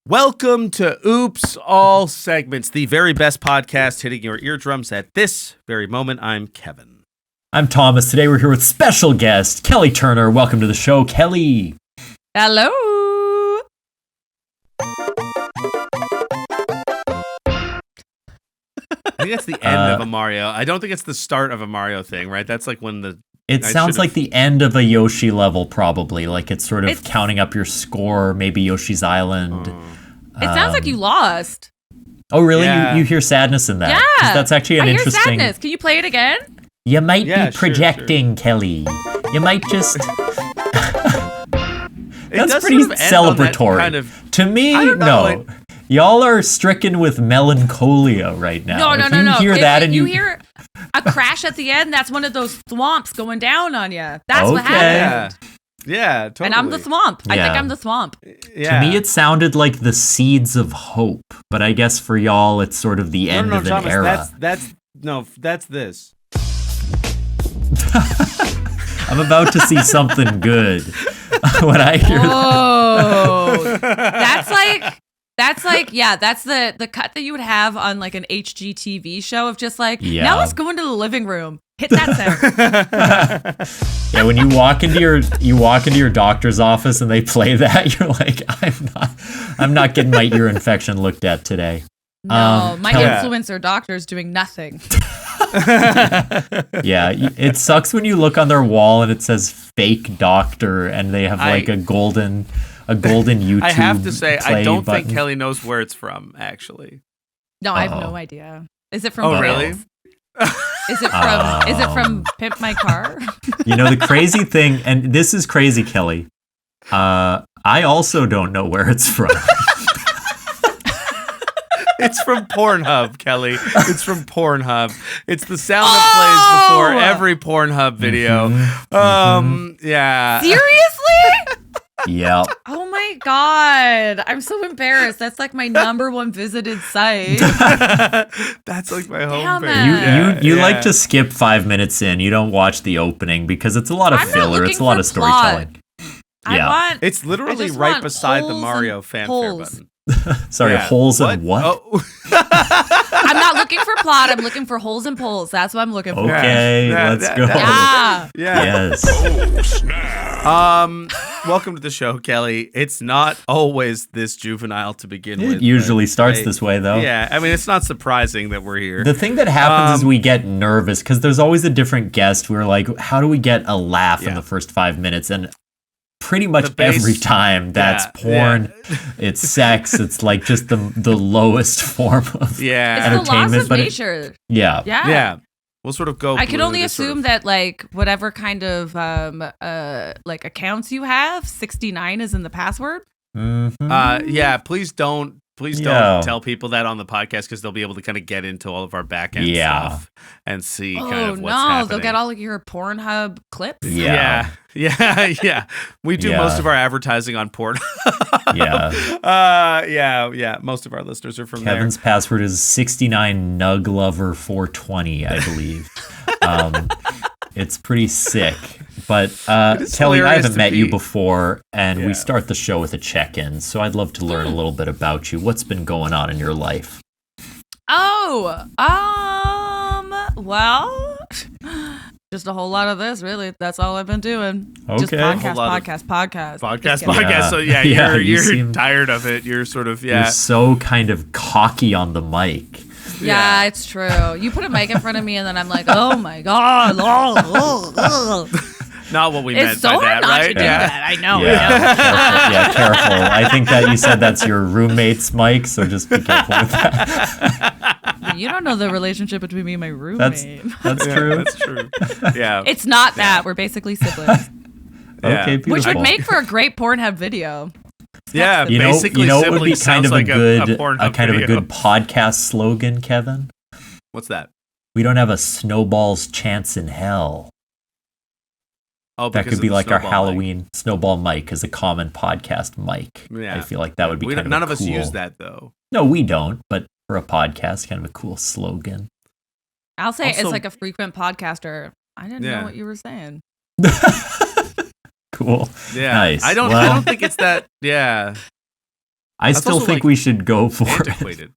Welcome to Oops All Segments, the very best podcast hitting your eardrums at this very moment. I'm Kevin. I'm Thomas. Today we're here with special guest, Kelly Turner. Welcome to the show, Kelly. Hello. I think that's the end of a Mario. I don't think it's the start of a Mario thing, right? That's like when the... It sounds like the end of a Yoshi level, probably. Like it's sort of counting up your score, maybe Yoshi's Island. It sounds like you lost. Oh, really? Yeah. You hear sadness in that? Yeah. 'Cause that's actually an interesting... I hear sadness. Can you play it again? You might Yeah, be projecting, Kelly. You might just... That's pretty celebratory. Kind of, to me, no. Y'all are stricken with melancholia right now. No. You hear that and you hear a crash at the end, that's one of those thwomps going down on you. That's what Okay. happened. Yeah, totally. And I'm the thwomp. I Yeah. think I'm the thwomp. Yeah. To me, it sounded like the seeds of hope, but I guess for y'all, it's sort of the end of an Thomas, era. That's this. I'm about to see something good when I hear that. Oh, that's the cut that you would have on like an HGTV show of just like, now let's go into the living room. Hit that sound. Yeah, when you walk into your doctor's office and they play that, you're like, I'm not getting my ear infection looked at today. No, my influencer doctor's doing nothing. Yeah, it sucks when you look on their wall and it says fake doctor and they have like a golden YouTube. I have to say, I don't button. think Kelly knows where it's from, actually. No, I have no idea. Is it from? Oh, really? Is it from Pimp My Car? You know, the crazy thing, and this is crazy, Kelly. I also don't know where it's from. It's from Pornhub, Kelly. It's from Pornhub. It's the sound that plays before every Pornhub video. Yeah. Seriously? Yeah. Oh my god. I'm so embarrassed. That's like my number one visited site. That's like my home Damn page. it. You like to skip 5 minutes in. You don't watch the opening because it's a lot of filler. It's a lot of storytelling. Yeah. It's literally right beside the Mario fanfare button. Sorry, holes and what? Oh. I'm not looking for plot. I'm looking for holes and poles. That's what I'm looking for. Okay, let's go. Yeah. Yes. Oh, snap. Welcome to the show, Kelly. It's not always this juvenile to begin with. It usually starts this way, though. Yeah, I mean, it's not surprising that we're here. The thing that happens is we get nervous because there's always a different guest. We're like, how do we get a laugh in the first 5 minutes? And pretty much every time that's porn, it's sex, it's like just the lowest form of entertainment. It's the loss of nature. Yeah. We'll sort of go. I can only assume that like whatever kind of like accounts you have, 69 is in the password. Yeah, please don't tell people that on the podcast because they'll be able to kind of get into all of our back end stuff and see kind of what's happening. They'll get all of your Pornhub clips. Yeah. We do most of our advertising on Pornhub. Most of our listeners are from Kevin's password is 69 nuglover420, I believe. It's pretty sick. But Kelly, I haven't met you before, and we start the show with a check-in, so I'd love to learn a little bit about you. What's been going on in your life? Well, just a whole lot of this, really. That's all I've been doing. Okay. Just podcast. Podcast. So you're tired of it. You're sort of You're so kind of cocky on the mic. Yeah, it's true. You put a mic in front of me, and then I'm like, oh my god. Not what we meant it's so by that, hard not right? to do that. I know. Careful. I think that you said that's your roommate's mic, so just be careful with that. You don't know the relationship between me and my roommate. That's true. That's true. Yeah. It's not that. We're basically siblings. Okay, beautiful. Which would make for a great Pornhub video. Yeah, you know it would be kind of a good good podcast slogan, Kevin. What's that? We don't have a snowball's chance in hell. Oh, that could be like our Halloween snowball mic as a common podcast mic. Yeah. I feel like that would be kind of none of us use that though. No, we don't. But for a podcast, kind of a cool slogan. I'll say it's like a frequent podcaster. I didn't know what you were saying. Cool. Yeah. Nice. I don't think it's that. Yeah. I still think we should go for antiquated.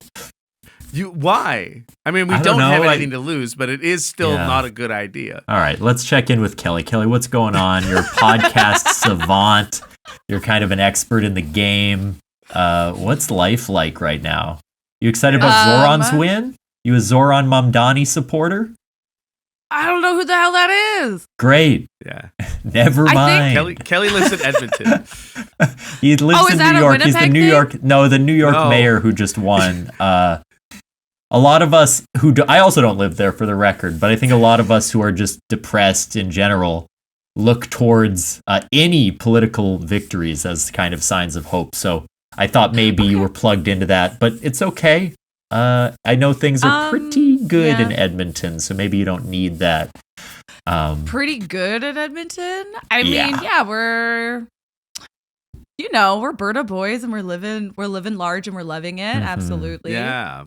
Why? I mean, we don't have anything to lose, but it is still not a good idea. All right, let's check in with Kelly. Kelly, what's going on? You're a podcast savant. You're kind of an expert in the game. What's life like right now? You excited about Zohran's win? You a Zohran Mamdani supporter? I don't know who the hell that is. Great. Yeah. Never mind. Kelly lives in Edmonton. He lives in New York. He's the New York. No, the New York mayor who just won. A lot of us I also don't live there for the record, but I think a lot of us who are just depressed in general look towards any political victories as kind of signs of hope. So I thought maybe you were plugged into that, but it's okay. I know things are pretty good in Edmonton, so maybe you don't need that. Pretty good at Edmonton? I mean, we're Berta boys and we're living large and we're loving it. Mm-hmm. Absolutely. Yeah.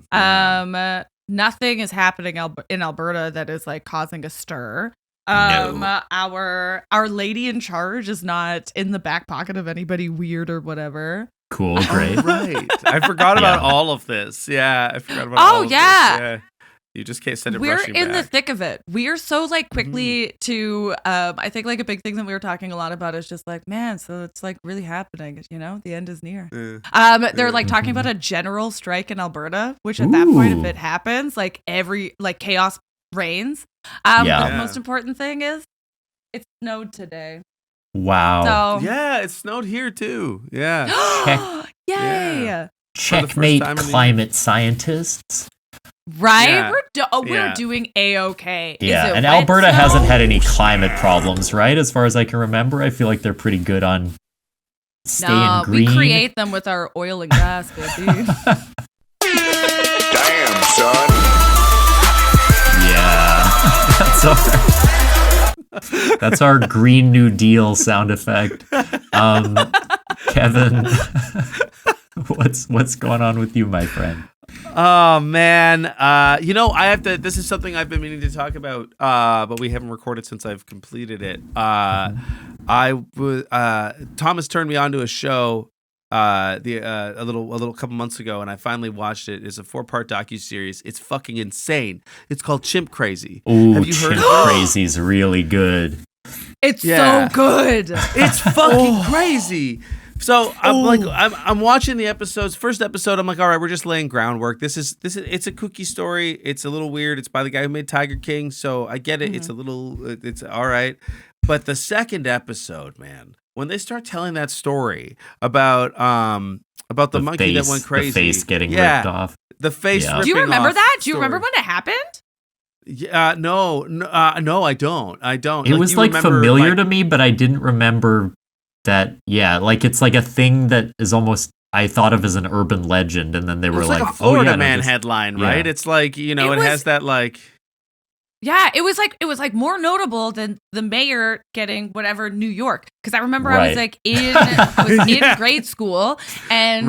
Nothing is happening in Alberta that is like causing a stir. No. Our lady in charge is not in the back pocket of anybody weird or whatever. Cool, great. Right. I forgot about all of this. Yeah, I forgot about all of this. Yeah. You just can't send it rushing back. We're in the thick of it. We are so like quickly to I think like a big thing that we were talking a lot about is just like, man, so it's like really happening, the end is near. They're like talking about a general strike in Alberta, which at that point, if it happens, like chaos reigns. The most important thing is it snowed today. Wow. So, yeah, it snowed here too. Yeah. Yay. Yeah. Checkmate, climate scientists. Right? Yeah. We're doing A-okay. Yeah, and Alberta hasn't had any climate problems, right? As far as I can remember, I feel like they're pretty good on staying green. We create them with our oil and gas, baby. Damn, son. Yeah. That's our Green New Deal sound effect. Kevin, what's going on with you, my friend? Oh man, I have to. This is something I've been meaning to talk about, but we haven't recorded since I've completed it. Thomas turned me on to a show a little couple months ago, and I finally watched it. It's a 4-part docuseries. It's fucking insane. It's called Chimp Crazy. Ooh, have you heard Chimp Crazy's really good. It's so good. It's fucking crazy. So I'm watching the episodes. First episode, I'm like, all right, we're just laying groundwork. It's a kooky story. It's a little weird. It's by the guy who made Tiger King, so I get it. Mm-hmm. It's all right. But the second episode, man, when they start telling that story about the monkey that went crazy, the face getting ripped off, the face. Do you remember that? Do you remember when it happened? Yeah, no, I don't. It was familiar to me, but I didn't remember that. Yeah, like it's like a thing that is almost I thought of as an urban legend, and then they were like a Florida Man headline, right? It's like it has that like. Yeah, it was like more notable than the mayor getting whatever New York, because I remember I was like in grade school, and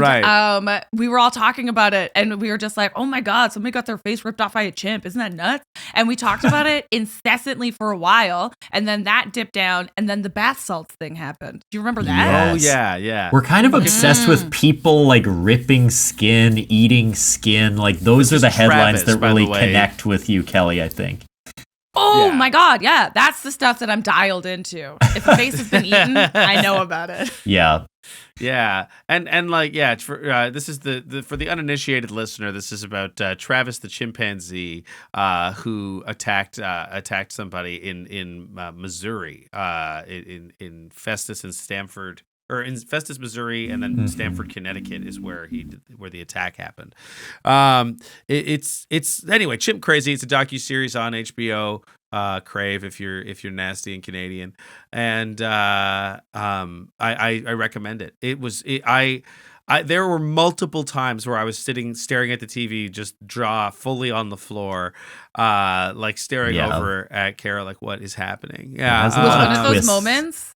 we were all talking about it, and we were just like, oh my god, somebody got their face ripped off by a chimp, isn't that nuts? And we talked about it incessantly for a while, and then that dipped down, and then the bath salts thing happened. Do you remember that? Yes. Oh yeah. We're kind of obsessed with people like ripping skin, eating skin. Like those are the headlines that really connect with you, Kelly, I think. Oh my god, yeah. That's the stuff that I'm dialed into. If a face has been eaten, I know about it. Yeah. Yeah. And like, yeah, this is for the uninitiated listener, this is about Travis the chimpanzee who attacked somebody in Missouri, in Festus and Stamford. Or in Festus, Missouri, and then Stamford, Connecticut is where the attack happened. It's anyway, Chimp Crazy. It's a docuseries on HBO. Crave if you're nasty and Canadian, and I recommend it. There were multiple times where I was staring at the TV, just jaw fully on the floor, like staring over at Kara, like what is happening? Yeah, was one of those moments.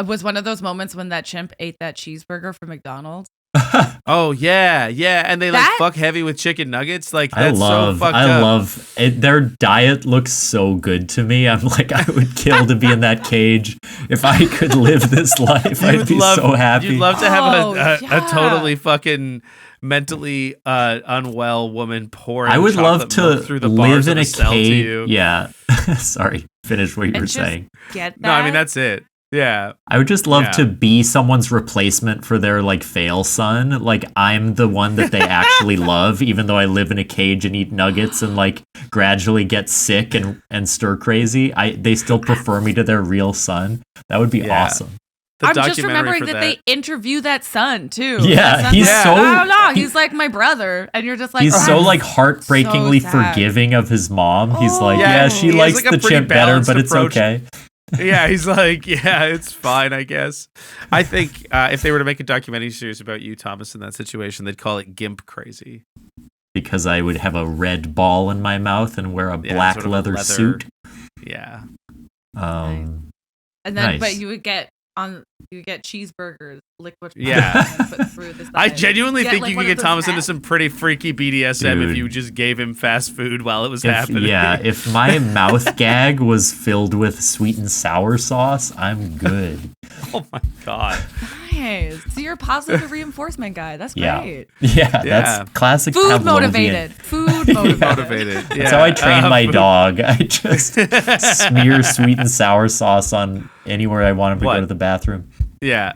Was one of those moments when that chimp ate that cheeseburger from McDonald's? Oh yeah, and they like fuck heavy with chicken nuggets. Like that's so fucked up. I love it. Their diet looks so good to me. I'm like, I would kill to be in that cage if I could live this life. I'd be so happy. You'd love to have a totally fucking mentally unwell woman pouring. I would love to through the live in a cage. Yeah. Sorry, finish what you were saying. Get that? No, I mean that's it. Yeah. I would just love to be someone's replacement for their like fail son. Like I'm the one that they actually love, even though I live in a cage and eat nuggets and like gradually get sick and stir crazy. They still prefer me to their real son. That would be awesome. I'm just remembering that they interview that son too. Yeah, he's so. No, he's like my brother, and you're just like he's so like heartbreakingly forgiving of if mom. He's like, she likes like the chimp better, but it's okay. Yeah, he's like, it's fine, I guess. I think if they were to make a documentary series about you, Thomas, in that situation, they'd call it Gimp Crazy. Because I would have a red ball in my mouth and wear a black sort of leather suit. Yeah. And then, but you would get cheeseburgers, liquid. Put through the I genuinely think you could get Thomas into some pretty freaky BDSM if you just gave him fast food while it was happening. Yeah, if my mouth gag was filled with sweet and sour sauce, I'm good. Oh my god. Nice. So you're a positive reinforcement guy. That's great. Yeah, that's classic food Pavlovian. Motivated. Food motivated. Yeah. That's how I train my dog. I just smear sweet and sour sauce on anywhere I want him to go to the bathroom. Yeah.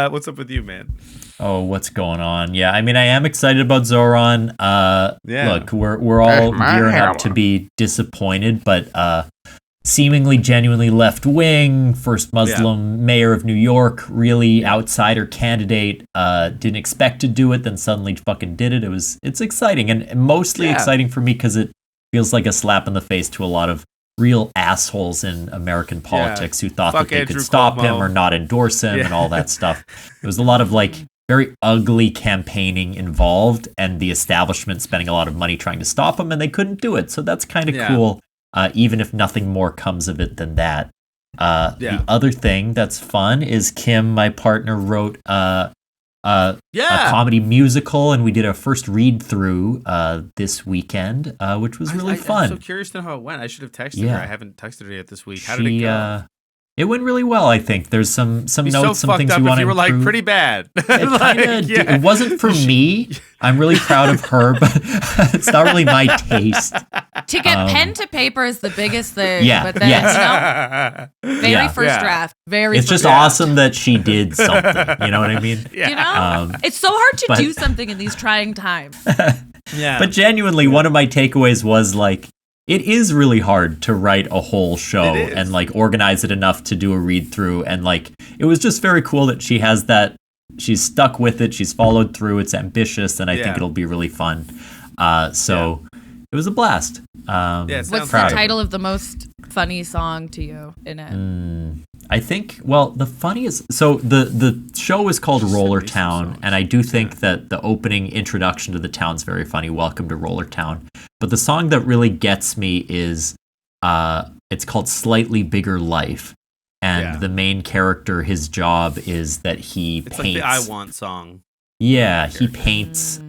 What's up with you, man? Oh, what's going on? Yeah, I mean, I am excited about Zohran. Look, we're all gearing up to be disappointed, but seemingly genuinely left-wing, first Muslim mayor of New York, really outsider candidate, didn't expect to do it, then suddenly fucking did it. It's exciting, and mostly exciting for me because it feels like a slap in the face to a lot of real assholes in American politics who thought that they could stop him or not endorse him and all that stuff. There was a lot of like very ugly campaigning involved, and the establishment spending a lot of money trying to stop him, and they couldn't do it. So that's kind of cool. Even if nothing more comes of it than that. The other thing that's fun is Kim, my partner, wrote a comedy musical, and we did a first read-through this weekend, which was really fun. I'm so curious to know how it went. I should have texted her. I haven't texted her yet this week. How did it go? It went really well, I think. There's some notes, some things you want to improve. You were like, pretty bad. It wasn't for me. I'm really proud of her, but it's not really my taste. To get pen to paper is the biggest thing. Yeah, but then, very first draft. It's just awesome that she did something. You know what I mean? Yeah. You know? It's so hard to do something in these trying times. But genuinely, one of my takeaways was like, it is really hard to write a whole show and like organize it enough to do a read through. And like, it was just very cool that she has that. She's stuck with it. She's followed through. It's ambitious, and I think it'll be really fun. It was a blast. What's the title of the most funny song to you in it? I think, the funniest... So the show is called Roller Town, and I do think that the opening introduction to the town's very funny. Welcome to Roller Town. But the song that really gets me is... it's called Slightly Bigger Life. And the main character, his job is that he paints... It's like the I Want song. Yeah, he paints...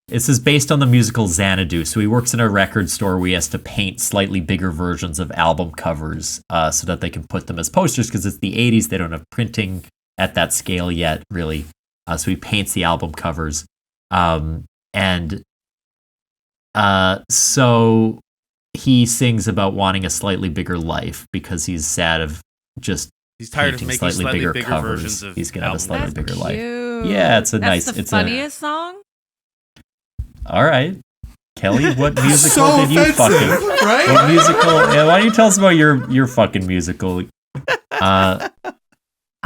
This is based on the musical Xanadu. So he works in a record store where he has to paint slightly bigger versions of album covers so that they can put them as posters, because it's the 80s. They don't have printing at that scale yet, really. So he paints the album covers. So he sings about wanting a slightly bigger life because he's sad of just he's tired of making slightly bigger covers. Versions of he's going to have a slightly bigger life. Yeah, it's a nice... That's the funniest song? All right. Kelly, what musical did you fucking... Right? What musical... Yeah, why don't you tell us about your fucking musical? I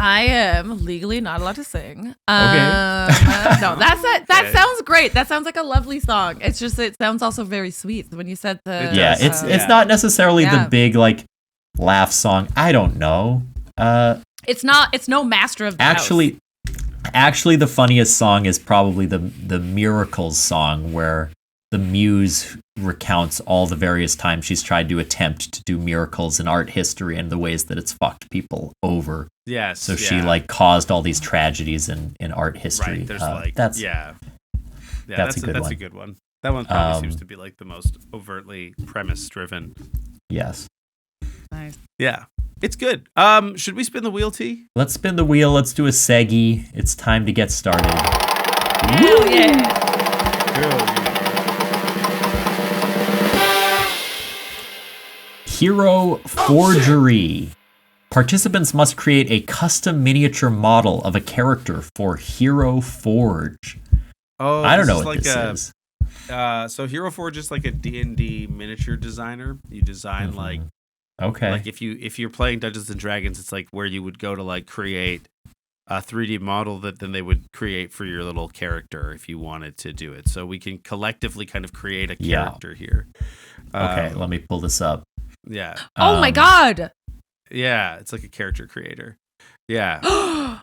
am legally not allowed to sing. Okay. No, that sounds great. That sounds like a lovely song. It's just, it sounds also very sweet when you said the... Yeah, it's not necessarily the big, like, laugh song. I don't know. It's no Master of the House. Actually, the funniest song is probably the Miracles song, where the muse recounts all the various times she's tried to attempt to do miracles in art history and the ways that it's fucked people over. Yes. So she like caused all these tragedies in art history. Right. There's that's a good one. That one probably seems to be like the most overtly premise driven. Yes. Nice. Yeah. It's good. Should we spin the wheel, T? Let's spin the wheel. Let's do a seggy. It's time to get started. Hell yeah. Hero Forgery. Participants must create a custom miniature model of a character for Hero Forge. Oh, I don't know what this is. So Hero Forge is like a D&D miniature designer. You design like if you're playing Dungeons and Dragons, it's like where you would go to like create a 3D model that then they would create for your little character if you wanted to do it. So we can collectively kind of create a character here. Okay, let me pull this up. Yeah. Oh my god. Yeah, it's like a character creator. Yeah.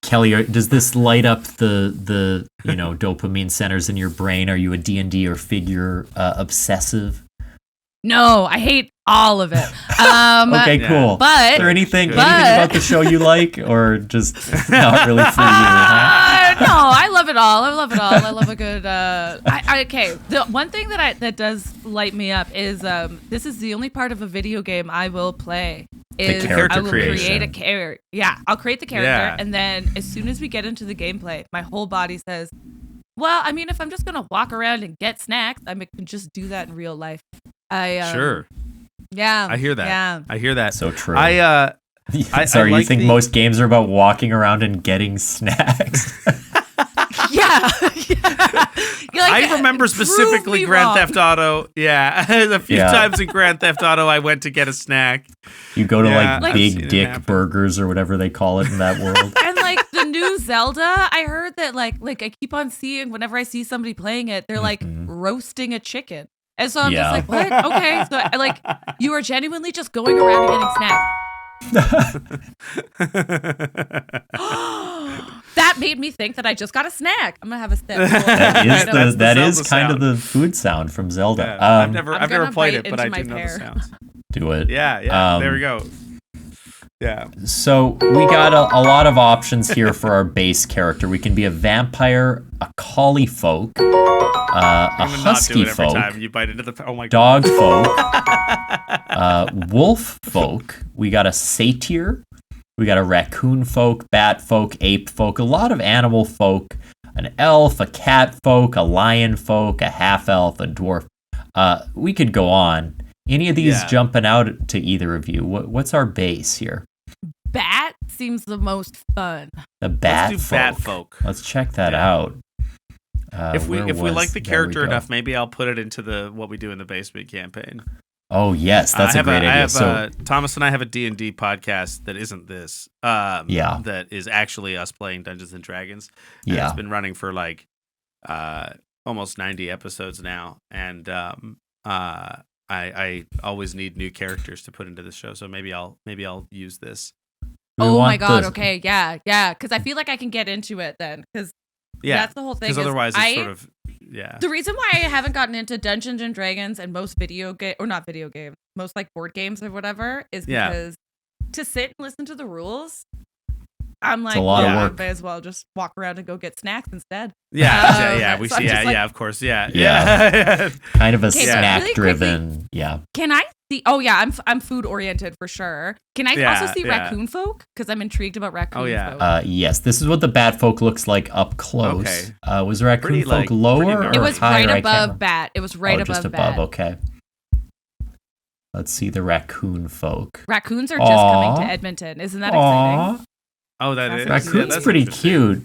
Kelly, does this light up the dopamine centers in your brain? Are you a D&D or figure obsessive? No, I hate all of it. Okay, cool. But is there anything about the show you like, or just not really for you? Huh? No, I love it all. I love a good. Okay, the one thing that does light me up is this is the only part of a video game I will play. Is character I will creation. create a character. Yeah, I'll create the character, and then as soon as we get into the gameplay, my whole body says, "Well, I mean, if I'm just gonna walk around and get snacks, I can just do that in real life." Sure. Yeah. I hear that. Yeah. I hear that. So true. Sorry, you think most games are about walking around and getting snacks? Yeah. I remember specifically Grand Theft Auto. Yeah. A few times in Grand Theft Auto, I went to get a snack. You go to like Big Dick Burgers or whatever they call it in that world. And like the new Zelda, I heard that like I keep on seeing whenever I see somebody playing it, they're like roasting a chicken. And so I'm just like, what? Okay. So you are genuinely just going around and getting snacks. That made me think that I just got a snack. I'm gonna have a sip. That is kind of the food sound from Zelda. Yeah. I've never played it, but I do know the sounds. Do it. Yeah. There we go. Yeah. So we got a lot of options here for our base character. We can be a vampire, a collie folk, a husky folk, you bite into the dog folk, wolf folk. We got a satyr. We got a raccoon folk, bat folk, ape folk, a lot of animal folk, an elf, a cat folk, a lion folk, a half elf, a dwarf. We could go on. Any of these jumping out to either of you? What's our base here? Bat seems the most fun. The bat Let's do folk. bat folk. Let's check that out. If we like the character enough, maybe I'll put it into the what we do in the basement campaign. Oh yes, that's a great idea. So Thomas and I have a D&D podcast that isn't this. That is actually us playing Dungeons and Dragons. And it's been running for like almost 90 episodes now, and I always need new characters to put into the show. So maybe I'll use this. Oh my god! Okay, yeah, because I feel like I can get into it then, because that's the whole thing. Because otherwise, it's sort of The reason why I haven't gotten into Dungeons and Dragons and most most like board games or whatever is because to sit and listen to the rules, I'm like, it's a lot of work. I may as well just walk around and go get snacks instead. We see. Of course, kind of a snack-driven. Can I see? Oh yeah, I'm food oriented for sure. Can I also see raccoon folk? Because I'm intrigued about raccoon folk. Yes, this is what the bat folk looks like up close. Okay. Was raccoon folk lower or it was higher? Right above bat. It was right above just above. Okay. Let's see the raccoon folk. Raccoons are just coming to Edmonton. Isn't that exciting? Oh, that is. Raccoon's pretty cute.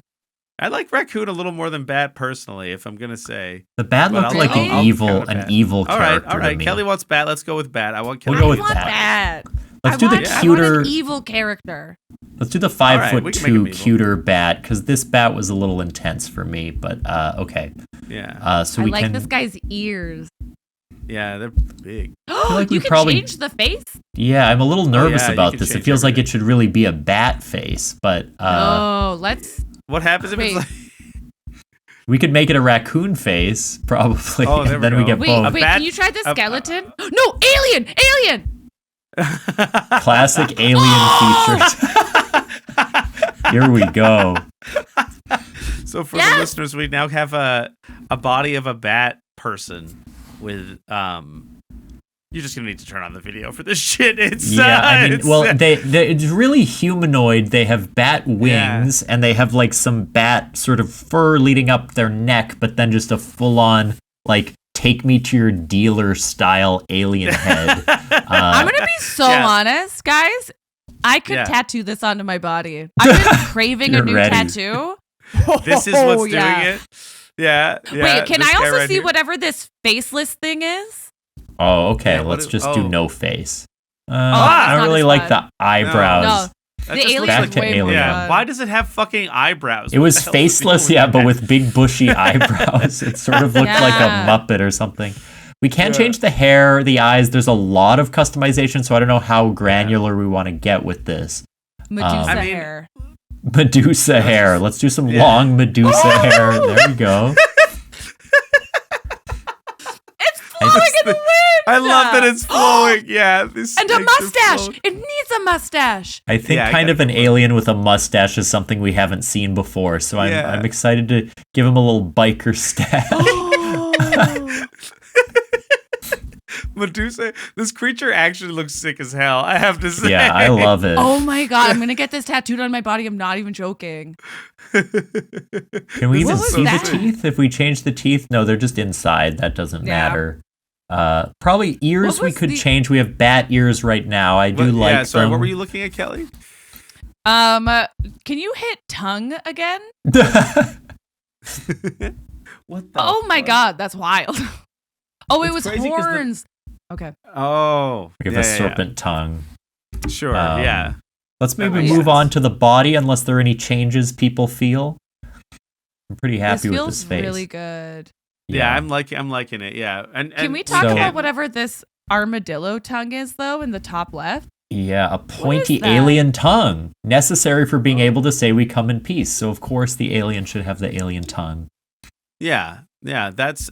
I like raccoon a little more than bat personally, if I'm gonna say. The bat looked like an evil character. All right. To me. Kelly wants bat. Let's go with bat. I want Kelly. We'll go with bat. Let's do the cuter. I want an evil character. Let's do the 5'2" cuter bat, because this bat was a little intense for me. But okay. Yeah. So I like this guy's ears. Yeah, they're big. You can change the face? Yeah, I'm a little nervous about this. It feels like it should really be a bat face, but let's. What happens if it's like? We could make it a raccoon face, probably. Oh, there and then we we go. get Wait, both. can you try the skeleton? No, alien! Classic alien features. Here we go. So for the listeners, we now have a body of a bat person with You're just gonna need to turn on the video for this shit. It's it's really humanoid. They have bat wings and they have like some bat sort of fur leading up their neck, but then just a full on like take me to your dealer style alien head. I'm gonna be so honest, guys. I could tattoo this onto my body. I've been craving a new tattoo. This is what's doing it. Yeah. Wait, can I also see whatever this faceless thing is? Oh, okay. Let's just do no face. I don't really like the eyebrows. No. The alien is way more fun. Why does it have fucking eyebrows? It was faceless, but with big bushy eyebrows. It sort of looked like a Muppet or something. We can't change the hair, the eyes. There's a lot of customization, so I don't know how granular we want to get with this. Medusa hair. Medusa hair. Let's do some long Medusa hair. There we go. It's flowing in the wind. I love that it's flowing. Yeah. And a mustache. It needs a mustache. I think kind of an alien with a mustache is something we haven't seen before, so I'm excited to give him a little biker stash. Medusa, this creature actually looks sick as hell, I have to say. Yeah, I love it. Oh my god, I'm gonna get this tattooed on my body. I'm not even joking. Can we even see the teeth? If we change the teeth? No, they're just inside. That doesn't matter. Probably ears we could change. We have bat ears right now. I do like them. Sorry, what were you looking at, Kelly? Can you hit tongue again? What the Oh my god, that's wild. Oh, it was horns. Okay. Oh. We have a serpent tongue. Sure, Let's maybe move on to the body, unless there are any changes people feel. I'm pretty happy with this face. This feels really good. Yeah, I'm liking it. Yeah, and can we talk about whatever this armadillo tongue is, though, in the top left? Yeah, a pointy alien tongue, necessary for being able to say we come in peace. So of course the alien should have the alien tongue. Yeah, that's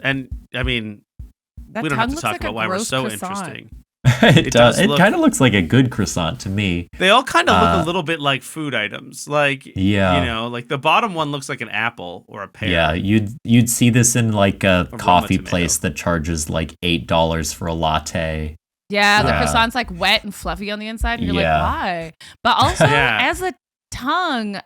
we don't have to talk about why we're so interesting. It does. It kind of looks like a good croissant to me. They all kind of look a little bit like food items. Like, like the bottom one looks like an apple or a pear. Yeah, you'd see this in like a coffee place that charges like $8 for a latte. Yeah, the croissant's like wet and fluffy on the inside, and you're like, why? But also, as a tongue,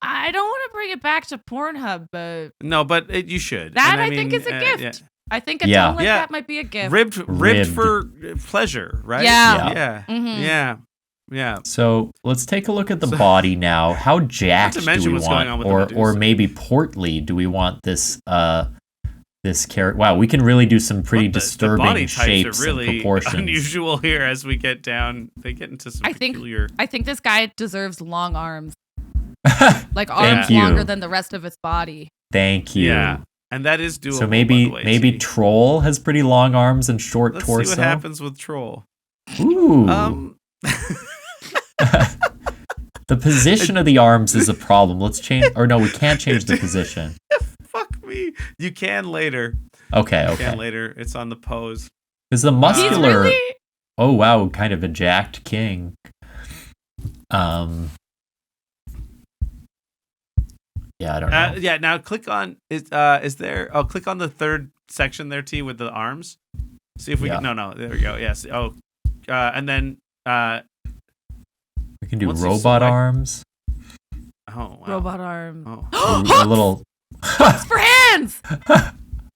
I don't want to bring it back to Pornhub, but no, but you should. That I think is a gift. Yeah. I think a tongue like that might be a gift. Ribbed for pleasure, right? Yeah. Yeah. So let's take a look at the body now. How jacked do we want, or maybe portly do we want this this character? Wow, we can really do some pretty disturbing body shapes are really and proportions. Unusual here as we get down. They get into some peculiar. I think this guy deserves long arms, like arms longer than the rest of its body. Thank you. Yeah. And that is doable. So maybe Troll has pretty long arms and short torso. Let's see what happens with Troll. Ooh. The position of the arms is a problem. Let's change. Or no, we can't change the position. Fuck me. You can later. Okay. You can later. It's on the pose. Because the muscular. Oh wow, kind of a jacked king. Yeah, I don't know. Now click on click on the third section there, T, with the arms. See if we can. No, there we go. Yes. And then we can do robot arms. Oh, wow. Robot arm. Oh. A little hooks for hands.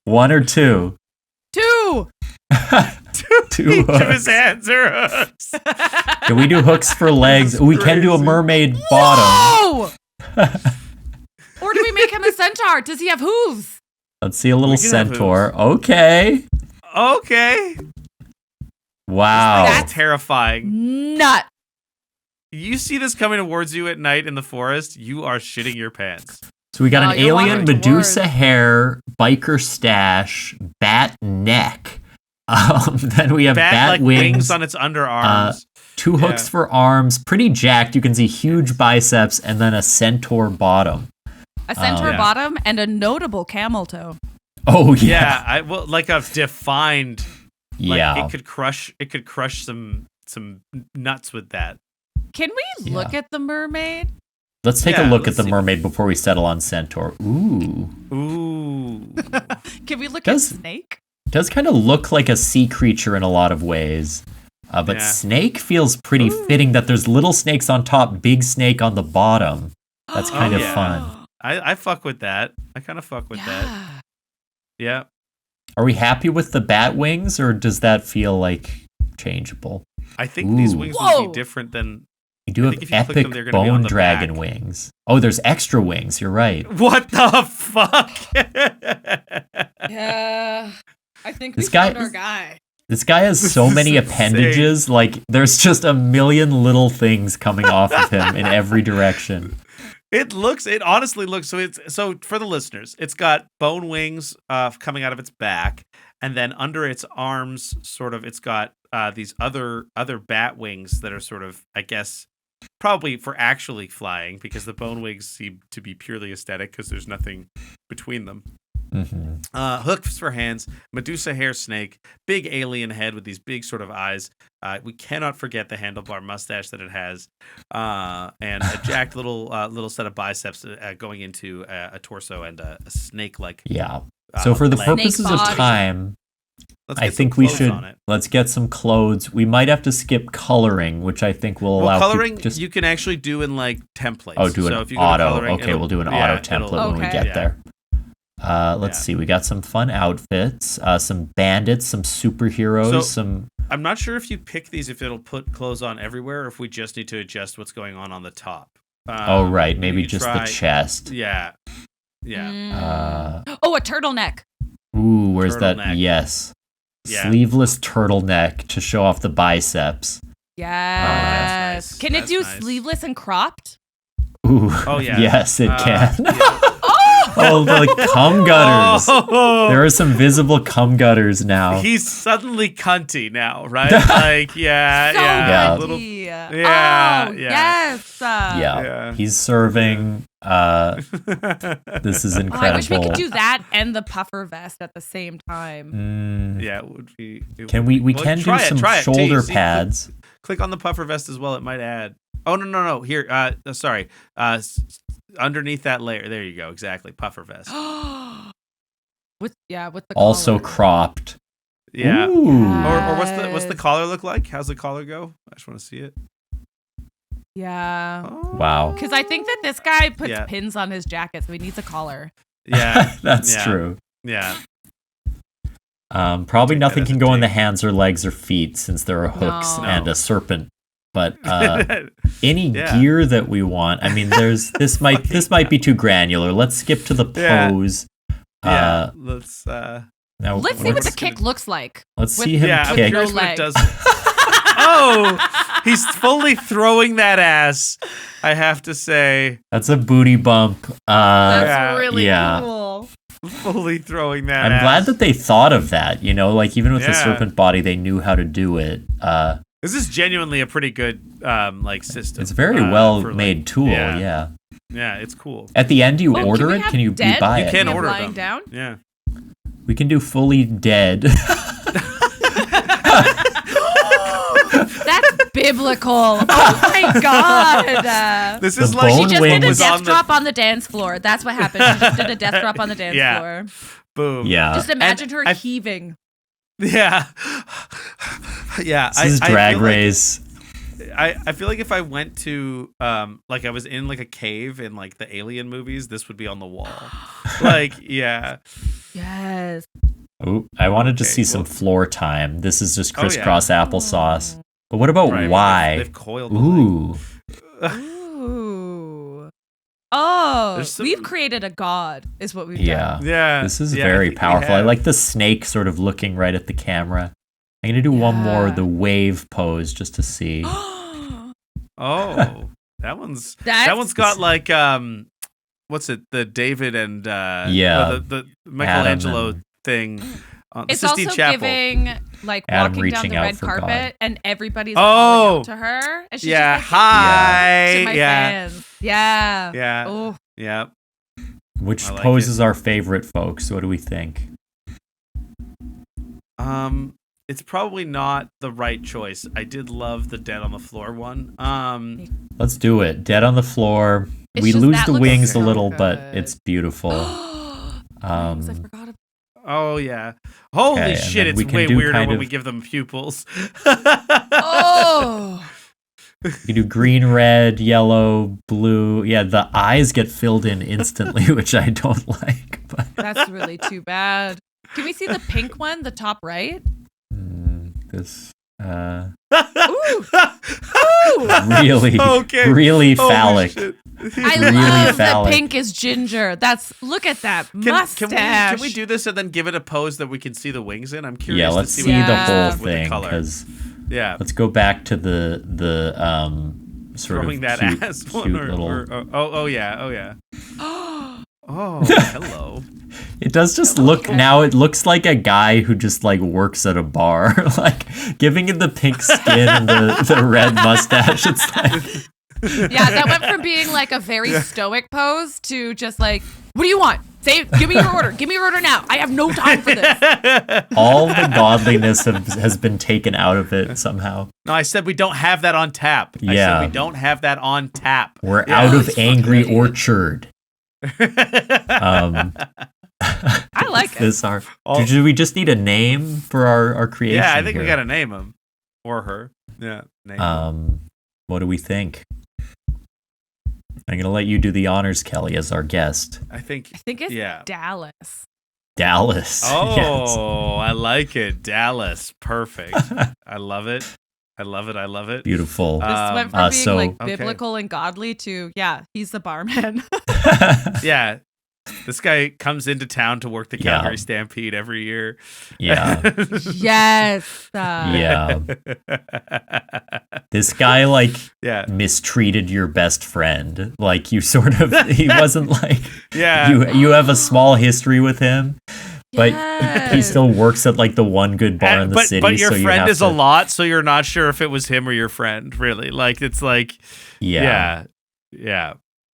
One or two. Two. Two Each hooks. of his hands are hooks. Can we do hooks for legs? We can do a mermaid bottom. Or do we make him a centaur? Does he have hooves? Let's see a little centaur. Okay. Wow. That's terrifying. Nut. You see this coming towards you at night in the forest, you are shitting your pants. So we got an alien Medusa hair, biker stash, bat neck. Then we have bat wings on its underarms. Two hooks for arms, pretty jacked. You can see huge biceps, and then a centaur bottom. A centaur bottom and a notable camel toe. Oh yeah. Yeah, like a defined. Like, yeah. It could crush some nuts with that. Can we look at the mermaid? Let's take a look at the mermaid before we settle on centaur. Ooh. Can we look at snake? Does kind of look like a sea creature in a lot of ways. But snake feels pretty fitting that there's little snakes on top, big snake on the bottom. That's kind of fun. I fuck with that. I kind of fuck with that. Yeah. Are we happy with the bat wings, or does that feel like changeable? I think these wings would be different than... You do have epic bone dragon wings. Oh, there's extra wings. You're right. What the fuck? Yeah. I think we found our guy. This guy has so many appendages. Like, there's just a million little things coming off of him in every direction. It honestly looks, so for the listeners, it's got bone wings coming out of its back, and then under its arms, sort of, it's got these other bat wings that are sort of, I guess, probably for actually flying, because the bone wings seem to be purely aesthetic because there's nothing between them. Mm-hmm. Hooks for hands, Medusa hair snake, big alien head with these big sort of eyes. We cannot forget the handlebar mustache that it has, and a jacked little set of biceps going into a torso and a snake-like. Yeah. So for the purposes of time, I think we should let's get some clothes. We might have to skip coloring, which I think will allow coloring. You can actually do in like templates. Oh, do an auto. Okay, we'll do an auto template when we get there. Let's see. We got some fun outfits, some bandits, some superheroes, I'm not sure if you pick these, if it'll put clothes on everywhere, or if we just need to adjust what's going on the top. Oh, right. Maybe just the chest. Yeah. Yeah. A turtleneck. Ooh, where's that? Yes. Yeah. Sleeveless turtleneck to show off the biceps. Yes. Nice. Can it do sleeveless and cropped? Ooh. Oh, yeah. Yes, it can. Oh, the cum gutters. There are some visible cum gutters now. He's suddenly cunty now, right? Like, yeah. Little, yes. Yeah. He's serving. This is incredible. I wish we could do that and the puffer vest at the same time. Yeah, it would be. We can do some shoulder pads. Click on the puffer vest as well. It might add. Oh no! Here, sorry. Underneath that layer, there you go. Exactly, puffer vest. with the also collar. Cropped. Yeah. Ooh. Or what's the collar look like? How's the collar go? I just want to see it. Yeah. Oh. Wow. Because I think that this guy puts pins on his jacket, so he needs a collar. Yeah, that's true. Yeah. Probably nothing can go on the hands or legs or feet since there are hooks and a serpent. But any gear that we want, I mean, this might be too granular. Let's skip to the pose. Let's see what the kick looks like. Let's see him kick. Here's what it does. Oh, he's fully throwing that ass. I have to say, that's a booty bump. That's really cool. Fully throwing that. I'm glad that they thought of that. Like even with the serpent body, they knew how to do it. This is genuinely a pretty good system. It's a very well made tool. Yeah, it's cool. At the end, you order it. Can you buy it? You can order lying them. Down? Yeah. We can do fully dead. That's biblical. Oh my god. This is like she just did a death drop on the dance floor. That's what happened. She just did a death drop on the dance floor. Boom. Yeah. Just imagine her heaving. Yeah. Yeah. This is Drag Race. I feel like if I went to like I was in like a cave in like the Alien movies, this would be on the wall. Yes. Oh, I wanted to see some floor time. This is just crisscross applesauce. But what about why? They've coiled. Ooh. Ooh. Oh, we've created a god, is what we've done. Yeah. This is very powerful. I like the snake sort of looking right at the camera. I'm going to do one more, the wave pose, just to see. Oh, that one's got like, what's it? The David and, the Michelangelo thing. It's Sistine also Chapel. giving like Adam walking down the red carpet God. and everybody's calling out to her. And she's just like, hi. to my fans. Yeah. Yeah. Oh. Yeah. Which pose is our favorite, folks? What do we think? It's probably not the right choice. I did love the dead on the floor one. Let's do it. Dead on the floor. We lose the wings a little, but it's beautiful. I forgot about. Oh yeah. Holy shit, it's way weirder when we give them pupils. Oh. You do green, red, yellow, blue. Yeah, the eyes get filled in instantly, which I don't like. But that's really too bad. Can we see the pink one, the top right? This Ooh. really phallic. I love that pink is ginger. Look at that mustache. Can we do this and then give it a pose that we can see the wings in? I'm curious. Yeah, let's see the whole thing. Yeah, let's go back to the sort throwing of that cute, ass one cute little. Oh yeah. Oh, hello. It does just look now. It looks like a guy who just like works at a bar, like giving it the pink skin and the red mustache. It's like. Yeah, that went from being like a very stoic pose to just like, what do you want? Give me your order. Give me your order now. I have no time for this. All the godliness has been taken out of it somehow. No, I said we don't have that on tap. Yeah. I said we don't have that on tap. We're out of Angry Orchard. I like it. Do we just need a name for our creation? Yeah, I think here? we got to name him or her. Yeah. Name what do we think? I'm gonna let you do the honors, Kelly, as our guest. I think it's Dallas. Dallas. Oh, yes. I like it. Dallas. Perfect. I love it. I love it. Beautiful. This went from being biblical and godly to he's the barman. Yeah. This guy comes into town to work the Calgary Stampede every year. Yeah. Yes. Yeah. This guy mistreated your best friend. Like he wasn't like you have a small history with him. But he still works at like the one good bar in the city. But your friend is a lot, so you're not sure if it was him or your friend, really. Like it's like yeah.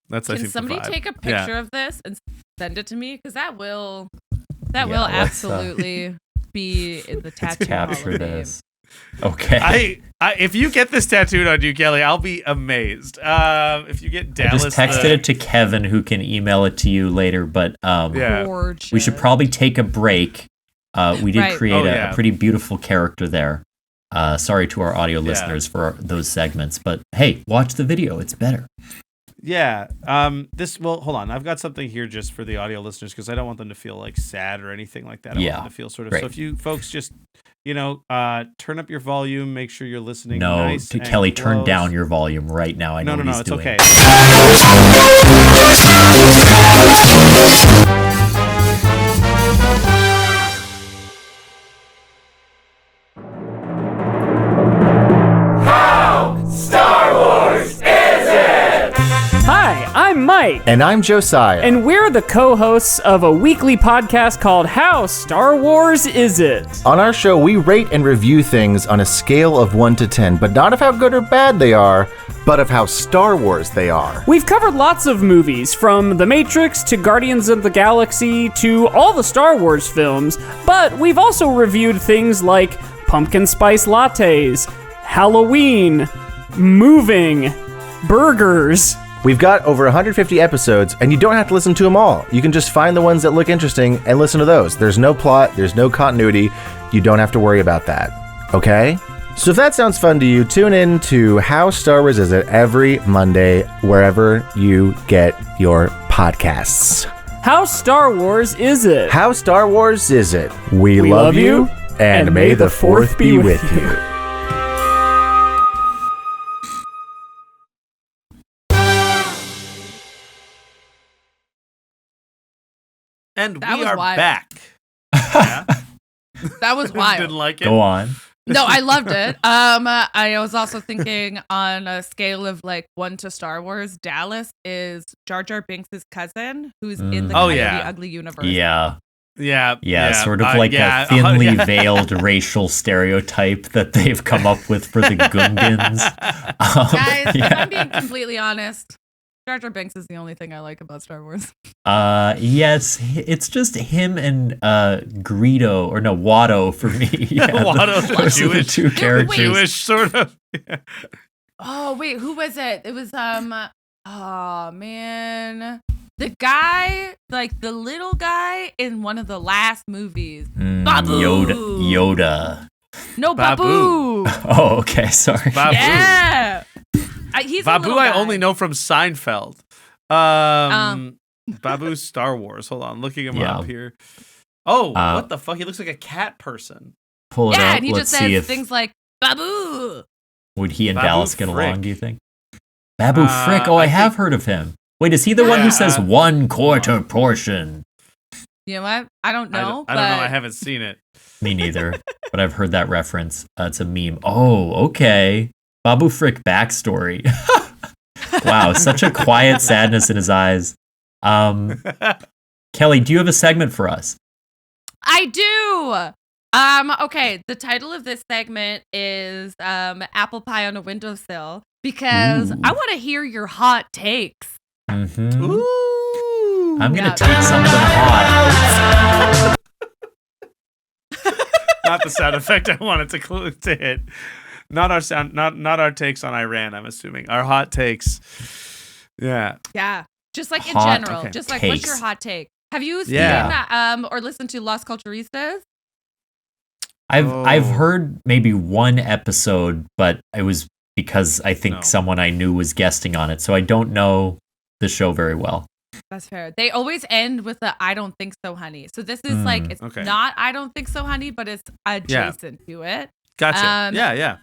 That's Can somebody take a picture of this and send it to me? Because that will absolutely be in the tattoo. Let's capture this. Okay. I if you get this tattooed on you, Kelly, I'll be amazed. If you get Dallas, I just texted it to Kevin, who can email it to you later. But we should probably take a break. We did create a pretty beautiful character there. Sorry to our audio listeners for those segments, but hey, watch the video; it's better. Yeah. Hold on. I've got something here just for the audio listeners because I don't want them to feel like sad or anything like that. I want them to feel sort of. Great. So if you folks just, turn up your volume, make sure you're listening. No, nice Kelly, turn down your volume right now. I know what he's doing. Okay. I'm Mike. And I'm Josiah. And we're the co-hosts of a weekly podcast called How Star Wars Is It? On our show, we rate and review things on a scale of 1 to 10, but not of how good or bad they are, but of how Star Wars they are. We've covered lots of movies, from The Matrix to Guardians of the Galaxy to all the Star Wars films, but we've also reviewed things like pumpkin spice lattes, Halloween, moving, burgers. We've got over 150 episodes, and you don't have to listen to them all. You can just find the ones that look interesting and listen to those. There's no plot, there's no continuity. You don't have to worry about that. Okay? So if that sounds fun to you, tune in to How Star Wars Is It every Monday, wherever you get your podcasts. How Star Wars Is It? How Star Wars Is It? We love you, and may the Fourth be with you. And we are back. That was wild. Didn't like it. Go on. No, I loved it. I was also thinking on a scale of like 1 to Star Wars, Dallas is Jar Jar Binks' cousin, who's in the Coyote Ugly universe. Yeah. Yeah. Sort of like a thinly veiled racial stereotype that they've come up with for the Gungans. Guys, if I'm being completely honest, Jar Jar Binks is the only thing I like about Star Wars. Yes, it's just him and Greedo, or no, Watto for me. Yeah, Watto's those are the Jewish. two characters. Jewish, sort of. Yeah. Oh wait, who was it? It was oh man, the guy, like the little guy in one of the last movies. Babu. Yoda. No, Babu. Babu. Oh, okay, sorry. Babu. Yeah. He's a Babu little I guy. only know from Seinfeld. Babu's Star Wars. Hold on, looking him up here. Oh, what the fuck? He looks like a cat person. Pull it up. And he Let's just see says if things like Babu. would he and Babu Dallas get Frick. along, do you think? Babu Frick. Oh, I have heard of him. Wait, is he the one who says 1/4 portion? You know what? I don't know. I don't know. I haven't seen it. Me neither, but I've heard that reference. It's a meme. Oh, okay. Babu Frick backstory. Wow, such a quiet sadness in his eyes. Kelly, do you have a segment for us? I do. Okay, the title of this segment is Apple Pie on a Windowsill, because I want to hear your hot takes. Mm-hmm. Ooh. I'm going to take something hot. Not the sound effect I wanted to hit. Not our sound. Not our takes on Iran. I'm assuming our hot takes. Yeah. Yeah. Just like in Hot general. okay. Just like, takes. what's your hot take? Have you seen or listened to Las Culturistas? I've heard maybe one episode, but it was because I think someone I knew was guesting on it, so I don't know the show very well. That's fair. They always end with the "I don't think so, honey." So this is like it's not "I don't think so, honey," but it's adjacent to it. Gotcha.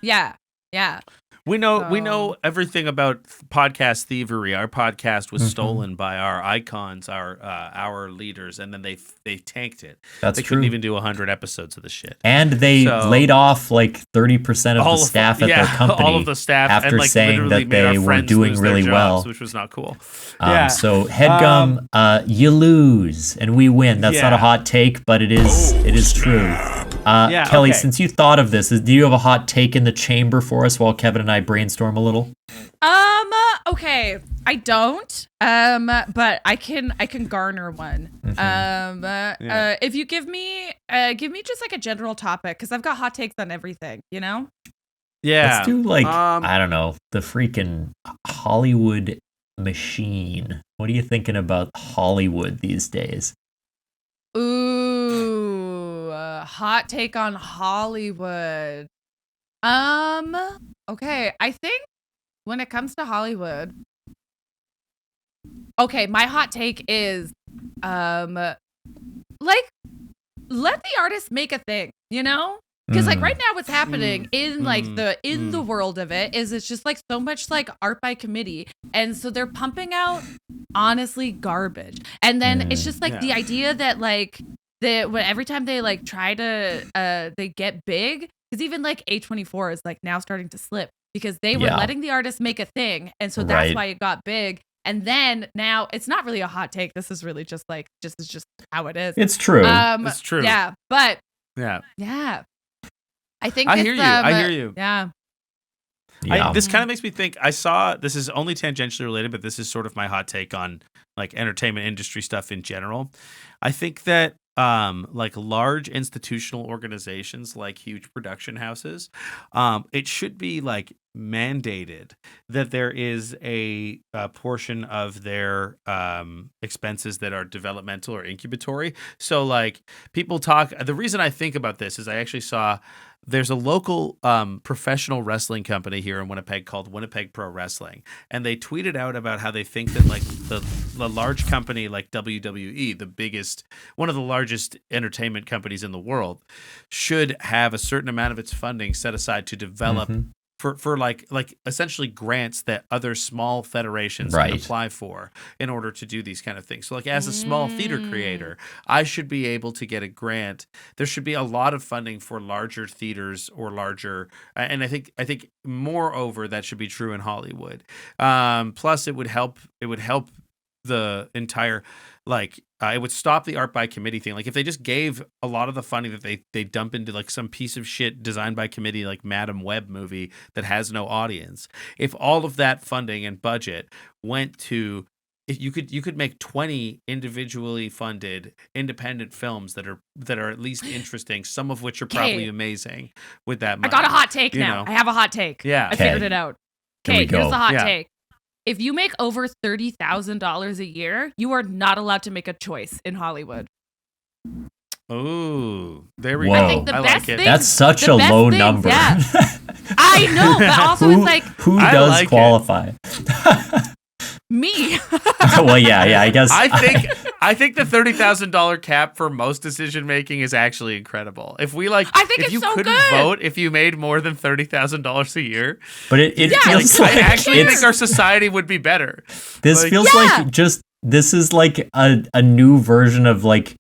Yeah. We know everything about podcast thievery. Our podcast was stolen by our icons, our leaders, and then they tanked it. That's they true. couldn't even do 100 episodes of the shit. And they laid off like 30% of the staff at their company. All of the staff after and, like, saying that made our they were friends doing lose their really jobs, well, which was not cool. So Headgum, you lose and we win. That's not a hot take, but it is true. Kelly, since you thought of this, do you have a hot take in the chamber for us while Kevin and I brainstorm a little? Okay, I don't. But I can garner one. If you give me just like a general topic, because I've got hot takes on everything, you know? Yeah. Let's do like I don't know, the freaking Hollywood machine. What are you thinking about Hollywood these days? Ooh, hot take on Hollywood. Okay, I think when it comes to Hollywood, my hot take is, like, let the artist make a thing, you know? Because like right now what's happening in like in the world of it is it's just like so much like art by committee, and so they're pumping out honestly garbage, and then it's just like the idea that like every time they like try to they get big, because even like A24 is like now starting to slip because they were letting the artist make a thing, and so that's why it got big. And then now it's not really a hot take. This is really just like just how it is. It's true. It's true. Yeah, but yeah. I think I hear you. I hear you. Yeah. This kind of makes me think. I saw this is only tangentially related, but this is sort of my hot take on like entertainment industry stuff in general. I think that like large institutional organizations, like huge production houses, it should be like mandated that there is a portion of their expenses that are developmental or incubatory. So like people talk. The reason I think about this is I actually saw. There's a local professional wrestling company here in Winnipeg called Winnipeg Pro Wrestling, and they tweeted out about how they think that like the large company like WWE, the biggest, one of the largest entertainment companies in the world, should have a certain amount of its funding set aside to develop for like essentially grants that other small federations can apply for in order to do these kind of things. So like as a small theater creator, I should be able to get a grant. There should be a lot of funding for larger theaters or larger, and I think moreover that should be true in Hollywood. Plus it would help the entire it would stop the art by committee thing. Like if they just gave a lot of the funding that they dump into like some piece of shit designed by committee like Madam Web movie that has no audience. If all of that funding and budget went to you could make 20 individually funded independent films that are at least interesting, some of which are probably amazing with that money. I got a hot take now. know? I have a hot take. Yeah. I figured it out. Okay, here's the hot Yeah. take. If you make over $30,000 a year, you are not allowed to make a choice in Hollywood. Oh, there we Whoa. go. I think the I best like it. thing- That's such the a best low thing- number. yeah. I know, but also it's like who I does like it. qualify? me. Well, yeah, I guess. I think the $30,000 cap for most decision making is actually incredible. If we I think if it's you so couldn't good. vote if you made more than $30,000 a year, But it Yeah, feels I like actually it's, think our society would be better. this like- feels Yeah. like just this is like a new version of like,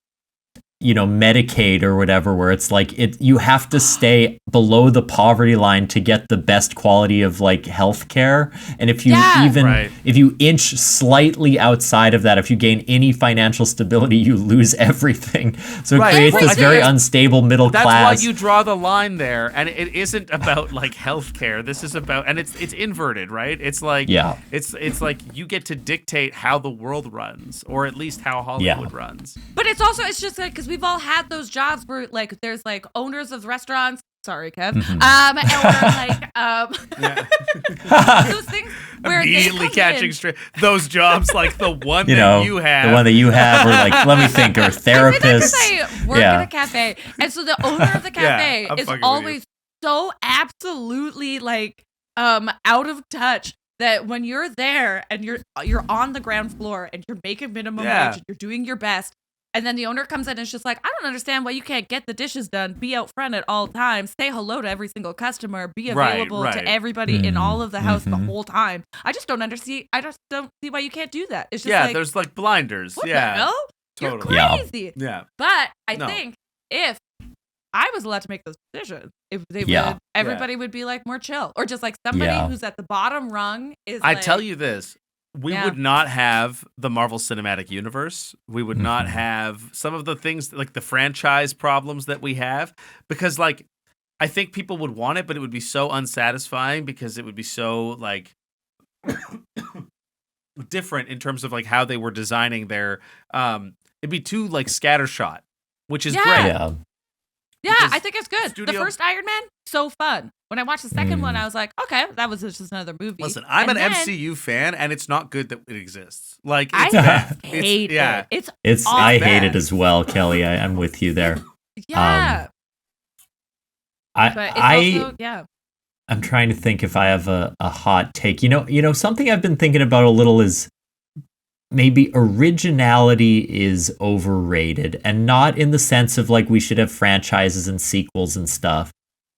you know, Medicaid or whatever, where it's like you have to stay below the poverty line to get the best quality of like healthcare. And if you Right. if you inch slightly outside of that, if you gain any financial stability, you lose everything. So it Right. creates Well, this I think very that's- unstable middle That's class. why you draw the line there, and it isn't about like healthcare. This is about, and it's inverted, right? It's like it's like you get to dictate how the world runs, or at least how Hollywood runs. But it's just like because we've all had those jobs where like there's like owners of restaurants. Sorry, Kev. Those things where Immediately they come catching in. straight those jobs, like the one you know, that you have. the one that you have, or like, let me think, or I say that 'cause therapists. I work Yeah. in a cafe, and so the owner of the cafe I'm is fucking with always so absolutely like out of touch that when you're there and you're on the ground floor and you're making minimum Yeah. wage and you're doing your best. And then the owner comes in and it's just like, I don't understand why you can't get the dishes done, be out front at all times, say hello to every single customer, be available Right. to everybody in all of the house the whole time. I just don't see why you can't do that. It's just like, there's like blinders. what Yeah, the hell? totally. You're Yeah. crazy. Yeah. But I No. think if I was allowed to make those decisions, if they Yeah. would, everybody would be like more chill, or just like somebody Yeah. who's at the bottom rung is. I like, tell you this. We Yeah. would not have the Marvel Cinematic Universe. We would not Mhm. have some of the things like the franchise problems that we have, because like I think people would want it, but it would be so unsatisfying because it would be so like different in terms of like how they were designing their it'd be too like scattershot, which is Yeah. great. Yeah. Yeah, because I think it's good. studio- The first Iron Man, so fun. When I watched the second one, I was like, okay, that was just another movie. Listen, I'm And an then MCU fan, and it's not good that it exists. Like I it's bad. hate yeah. it. It's awful. I hate it bad. as well, Kelly. I'm with you there. Yeah, but it's also, yeah. I'm trying to think if I have a hot take. You know, something I've been thinking about a little is maybe originality is overrated, and not in the sense of like we should have franchises and sequels and stuff.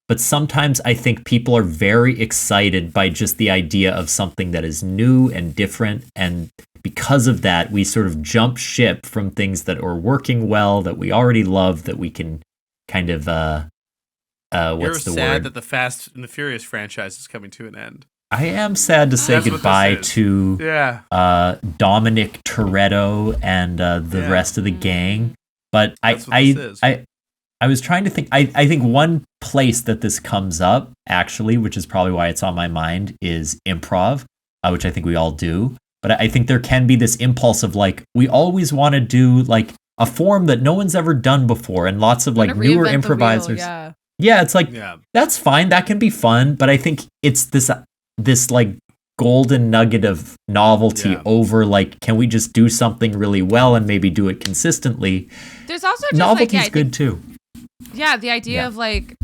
But sometimes I think people are very excited by just the idea of something that is new and different. And because of that, we sort of jump ship from things that are working well, that we already love, that we can kind of, You're what's the sad word? that the Fast and the Furious franchise is coming to an end. I am sad to say That's what this goodbye is. to Yeah. Dominic Toretto and the Yeah. rest of the gang. But That's what this is. I was trying to think. I think one place that this comes up, actually, which is probably why it's on my mind, is improv, which I think we all do. But I think there can be this impulse of like, we always want to do like a form that no one's ever done before, and lots of like Wanna newer reinvent the wheel, improvisers. yeah. Yeah, it's like, Yeah. that's fine. That can be fun. But I think it's this like golden nugget of novelty Yeah. over like, can we just do something really well and maybe do it consistently? There's also just Novelty's like, yeah, I good too. Yeah, the idea Yeah. of like,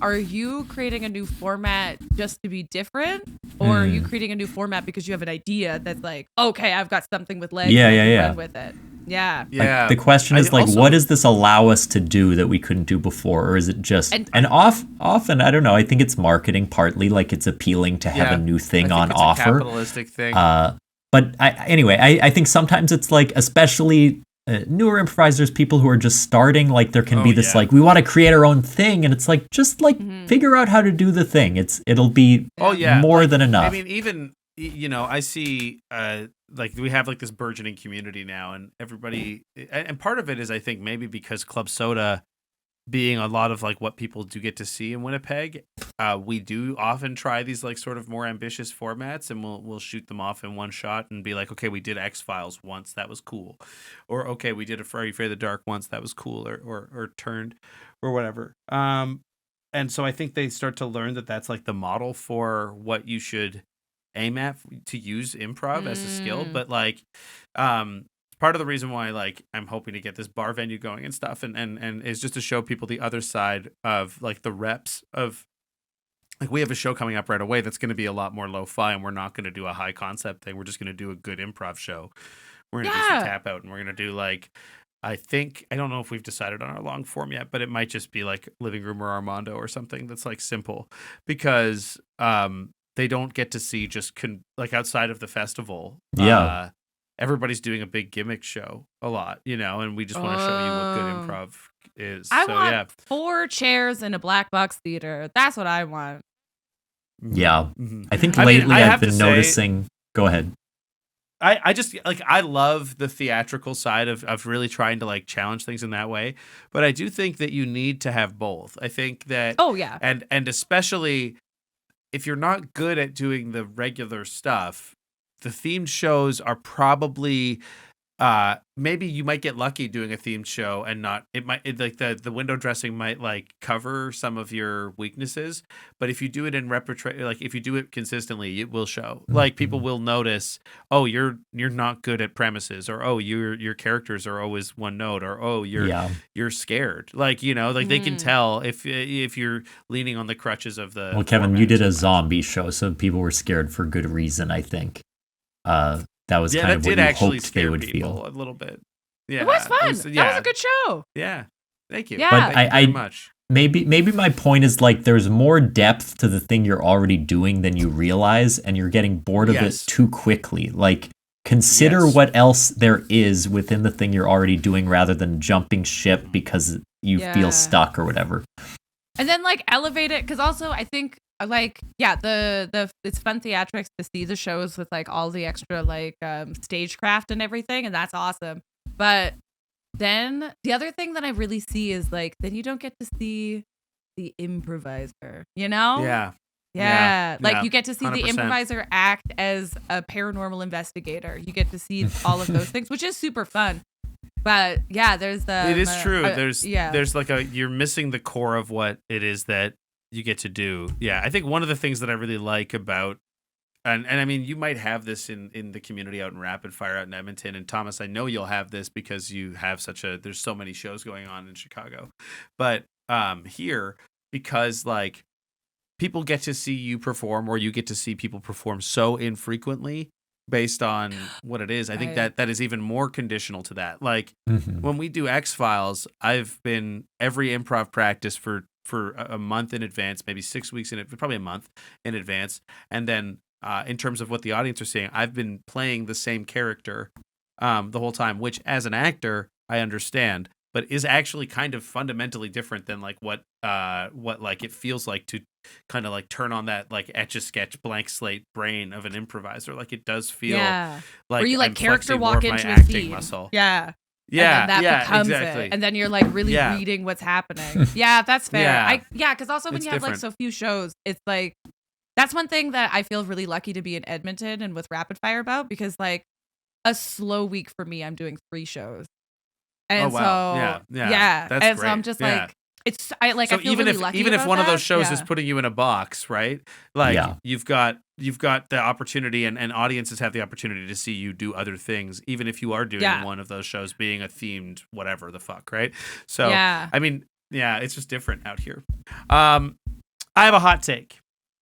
are you creating a new format just to be different, or are you creating a new format because you have an idea that's like, okay, I've got something with legs, Yeah, and I yeah, can yeah. run with it. Yeah, Yeah. Like, the question is I like, also- what does this allow us to do that we couldn't do before, or is it just And- often I don't know. I think it's marketing partly, like it's appealing to have Yeah. a new thing I think on it's a offer. capitalistic thing. But I think sometimes it's like, especially newer improvisers, people who are just starting, like there can Oh, be this yeah. like, we want to create our own thing, and it's like, just like figure out how to do the thing. It'll be oh yeah. more Like, than enough. I mean, even I see like we have like this burgeoning community now, and everybody, and part of it is I think maybe because Club Soda being a lot of like what people do get to see in Winnipeg, we do often try these like sort of more ambitious formats, and we'll shoot them off in one shot and be like, okay, we did X-Files once, that was cool, or okay, we did a Freddy Afraid of the Dark once, that was cool, or Turned, or whatever. And so I think they start to learn that that's like the model for what you should aim at to use improv as a skill. But like, part of the reason why like I'm hoping to get this bar venue going and stuff, and is just to show people the other side of like the reps of like, we have a show coming up right away that's going to be a lot more lo-fi, and we're not going to do a high concept thing. We're just going to do a good improv show. We're going to do some tap out, and we're going to do like, I don't know if we've decided on our long form yet, but it might just be like Living Room or Armando or something that's like simple, because they don't get to see just like outside of the festival. Yeah. Everybody's doing a big gimmick show a lot, and we just want to show you what good improv is. I want 4 chairs in a black box theater. That's what I want. Yeah. I think lately I've been noticing. Go ahead. I just like, I love the theatrical side of really trying to like challenge things in that way, but I do think that you need to have both. I think that and especially if you're not good at doing the regular stuff, the themed shows are probably maybe you might get lucky doing a themed show and not, like the window dressing might like cover some of your weaknesses, but if you do it in repertoire, like if you do it consistently, it will show. Like people will notice, oh, you're not good at premises, or oh, your characters are always one note, or oh, you're scared. Like, like they can tell if you're leaning on the crutches of the. Well, Kevin, you did a zombie show, so people were scared for good reason, I think. That was kind of what you hoped they would feel a little bit. Yeah, it was fun. That was a good show. Yeah, thank you. Yeah, but thank you very much. Maybe my point is like there's more depth to the thing you're already doing than you realize, and you're getting bored of it too quickly. Like, consider what else there is within the thing you're already doing, rather than jumping ship because you feel stuck or whatever. And then like elevate it, because also I think. Like, the it's fun theatrics to see the shows with like all the extra like stagecraft and everything, and that's awesome. But then the other thing that I really see is like, then you don't get to see the improviser, Yeah. Like you get to see 100%. the improviser act as a paranormal investigator. You get to see all of those things, which is super fun. But there's the. It is true. There's like you're missing the core of what it is that you get to do. I think one of the things that I really like about, and I mean, you might have this in the community out in Rapid Fire out in Edmonton, and Thomas, I know you'll have this because you have there's so many shows going on in Chicago, but here, because like people get to see you perform, or you get to see people perform so infrequently based on what it is. I think that is even more conditional to that. Like when we do X-Files, I've been every improv practice for a month in advance, maybe 6 weeks in it, probably a month in advance. And then in terms of what the audience are seeing, I've been playing the same character the whole time, which as an actor, I understand, but is actually kind of fundamentally different than like what like it feels like to kind of like turn on that like Etch-a-Sketch blank slate brain of an improviser. Like it does feel like where you like I'm character walk into a acting scene. muscle. Yeah, and then that becomes exactly. it. And then you're like really reading what's happening. Yeah, that's fair. Because also when It's you have different. like so few shows, it's like, that's one thing that I feel really lucky to be in Edmonton and with Rapid Fire about, because like a slow week for me, I'm doing 3 shows. And oh, wow. so, That's and great. so I'm just like, I so feel even really if lucky even if about one of that. those shows is putting you in a box, right? Like you've got the opportunity, and audiences have the opportunity to see you do other things, even if you are doing one of those shows being a themed whatever the fuck, right? So I mean, it's just different out here. I have a hot take.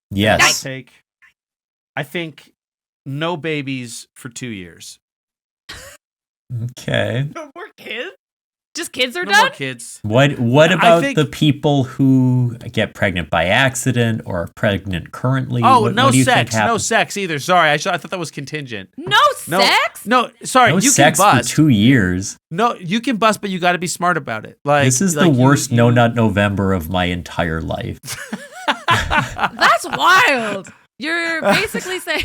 Yes. Hot take. I think no babies for 2 years. Okay. No more kids? Just kids are No done? more kids. What about the people who get pregnant by accident or are pregnant currently? Oh, what no do you think sex. No happens? sex either. Sorry, I thought that was contingent. No sex? No, sorry. No you sex can bust. for 2 years. No, you can bust, but you got to be smart about it. Like This is the worst No Nut November of my entire life. That's wild. You're basically saying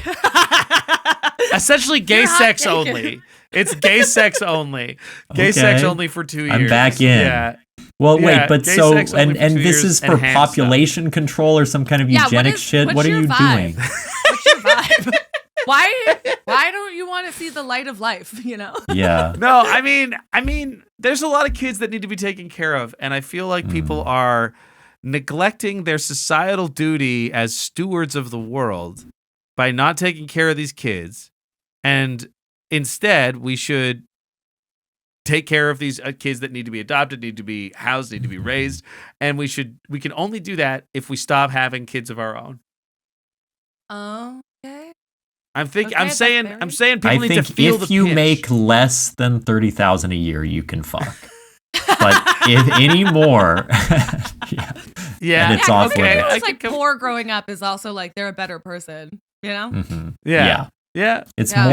essentially gay You're hot sex naked. only. It's gay sex only. Gay sex only for 2 years. I'm back in. Yeah. Well, Yeah, wait, but gay so sex only and for 2 this years is and for hand population control or some kind of eugenic shit. what's What are your you vibe? doing? What's your vibe? Why don't you want to see the light of life, you know? Yeah. No, I mean, there's a lot of kids that need to be taken care of, and I feel like people are neglecting their societal duty as stewards of the world by not taking care of these kids, and instead we should take care of these kids that need to be adopted, need to be housed, need to be raised, and we can only do that if we stop having kids of our own. Okay. I'm Okay, saying that's people I need to think feel the if you pinch. make less than 30,000 a year, you can fuck. But if any more, yeah. Yeah, And it's off okay. limits. I It's can like poor growing up is also like they're a better person, you know? Mhm. Yeah. It's Yeah.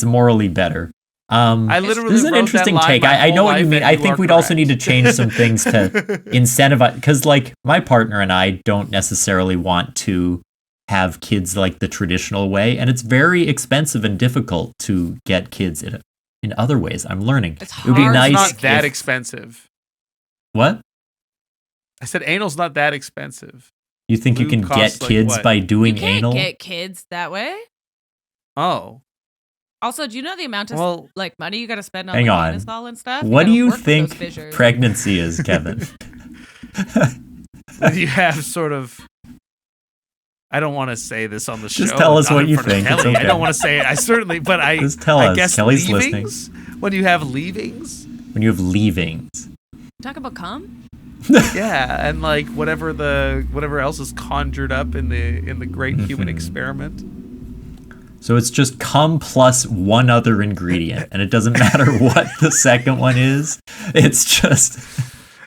morally better. I literally This is an wrote interesting that line take. my I know whole what you life, mean. and I you think are we'd also need to correct. change some things to incentivize, because like my partner and I don't necessarily want to have kids like the traditional way, and it's very expensive and difficult to get kids in other ways. I'm learning. It's It would be hard. nice. It's not that if- expensive. What? I said anal's not that expensive. You think you Lube can get costs, like, kids what? by You doing can't anal? get kids that way. Oh, Also, do you know the amount of well, like money you got to spend on Hang like on. anus ball and stuff? What do gotta you work with those think fissures. pregnancy is, Kevin? you have sort of. I don't want to say this on the show. Just tell us not what in you front of think. It's Kelly. I okay. don't want to say it. I certainly, but I Just tell I us. guess Kelly's leavings. When you have leavings, When you have leavings. Talk about cum? yeah, and like whatever else is conjured up in the great human experiment. So it's just cum plus one other ingredient, and it doesn't matter what the second one is. It's just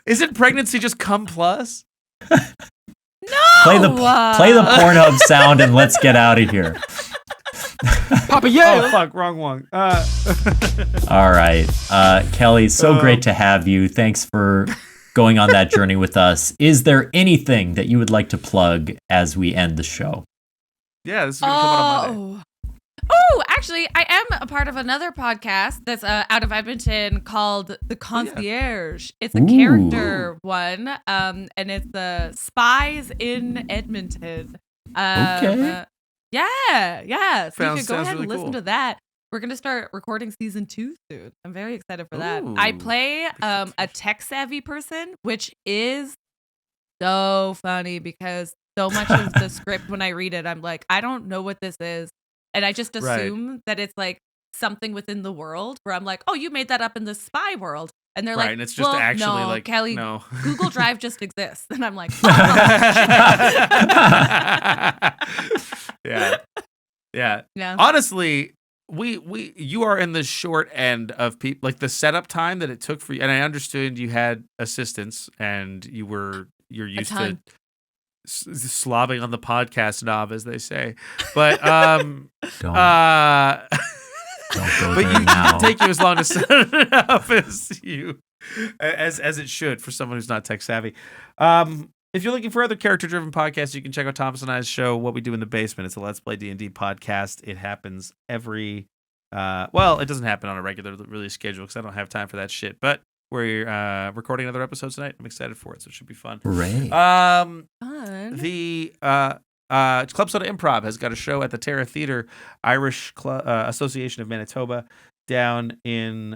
Isn't pregnancy just cum plus? No. play the Pornhub sound and let's get out of here. Papa, yeah. Oh fuck, wrong one. All right, Kelly, so great to have you. Thanks for going on that journey with us. Is there anything that you would like to plug as we end the show? Yeah, this is gonna come out on Monday. Oh, actually, I am a part of another podcast that's out of Edmonton called The Concierge. It's a Ooh. character one, and it's the Spies in Edmonton. Okay. Yeah. So you Sounds can go ahead really and listen cool. to that. We're going to start recording season 2 soon. I'm very excited for that. Ooh. I play a tech-savvy person, which is so funny because so much of the script when I read it, I'm like, I don't know what this is. And I just Right. assume that it's like something within the world where I'm like, oh, you made that up in the spy world. And they're Right, like, and it's just well, actually no, like Kelly, no. Google Drive just exists. And I'm like, yeah. yeah. Honestly, you are in the short end of people, like the setup time that it took for you. And I understood you had assistants and you're used to ton. slobbing on the podcast knob, as they say. But Don't go but there you now. didn't take you as long to set it up as it should for someone who's not tech savvy. If you're looking for other character-driven podcasts, you can check out Thomas and I's show, What We Do in the Basement. It's a Let's Play D&D podcast. It happens every... it doesn't happen on a regular release schedule because I don't have time for that shit. But we're recording another episode tonight. I'm excited for it, so it should be fun. Hooray. Fun. The Club Soda Improv has got a show at the Terra Theatre Irish Association of Manitoba down in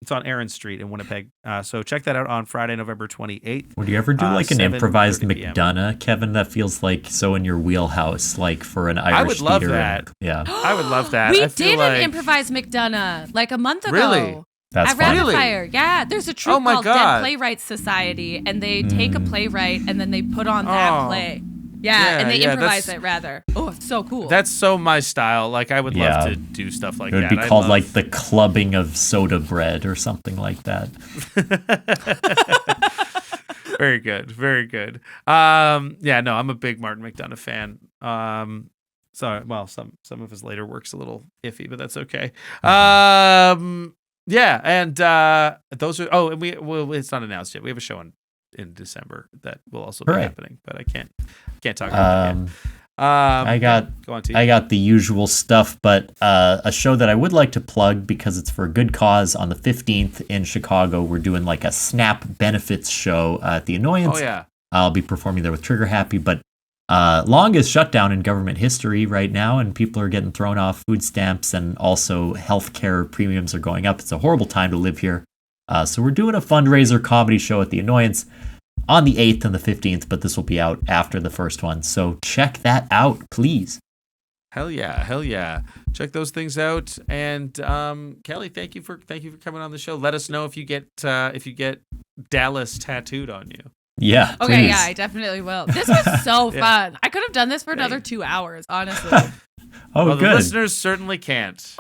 it's on Aaron Street in Winnipeg. So check that out on Friday, November 28th. Would you ever do like an 7:30 improvised p.m. McDonough, Kevin? That feels like so in your wheelhouse, like for an Irish would love theater. that. Yeah, I would love that. We I feel did like... an improvised McDonough like a month ago. Really? that's At fun. Rapid Really? Fire. Yeah, there's a troupe Oh my called God. Dead Playwrights Society, and they take a playwright and then they put on that Oh. play. Yeah, and they yeah, improvise that's- it rather. Oh, it's so cool. That's so my style. Like I would love Yeah. to do stuff like It would that. be I called love- like the clubbing of soda bread or something like that. Very good. Very good. Yeah, no, I'm a big Martin McDonough fan. Some of his later work's a little iffy, but that's okay. Yeah, and those are and it's not announced yet. We have a show in December that will also be Hooray. happening, but I can't talk about it yet. I got the usual stuff, but a show that I would like to plug because it's for a good cause. On the 15th in Chicago, we're doing like a SNAP benefits show at the Annoyance. Oh yeah, I'll be performing there with Trigger Happy, but longest shutdown in government history right now, and people are getting thrown off food stamps, and also healthcare premiums are going up. It's a horrible time to live here. So we're doing a fundraiser comedy show at the Annoyance on the 8th and the 15th, but this will be out after the first one. So check that out, please. Hell yeah. Check those things out. And Kelly, thank you for coming on the show. Let us know if you get Dallas tattooed on you. Yeah. Okay, please. yeah, I definitely will. This was so fun. I could have done this for another 2 hours, honestly. Well, good. The listeners certainly can't.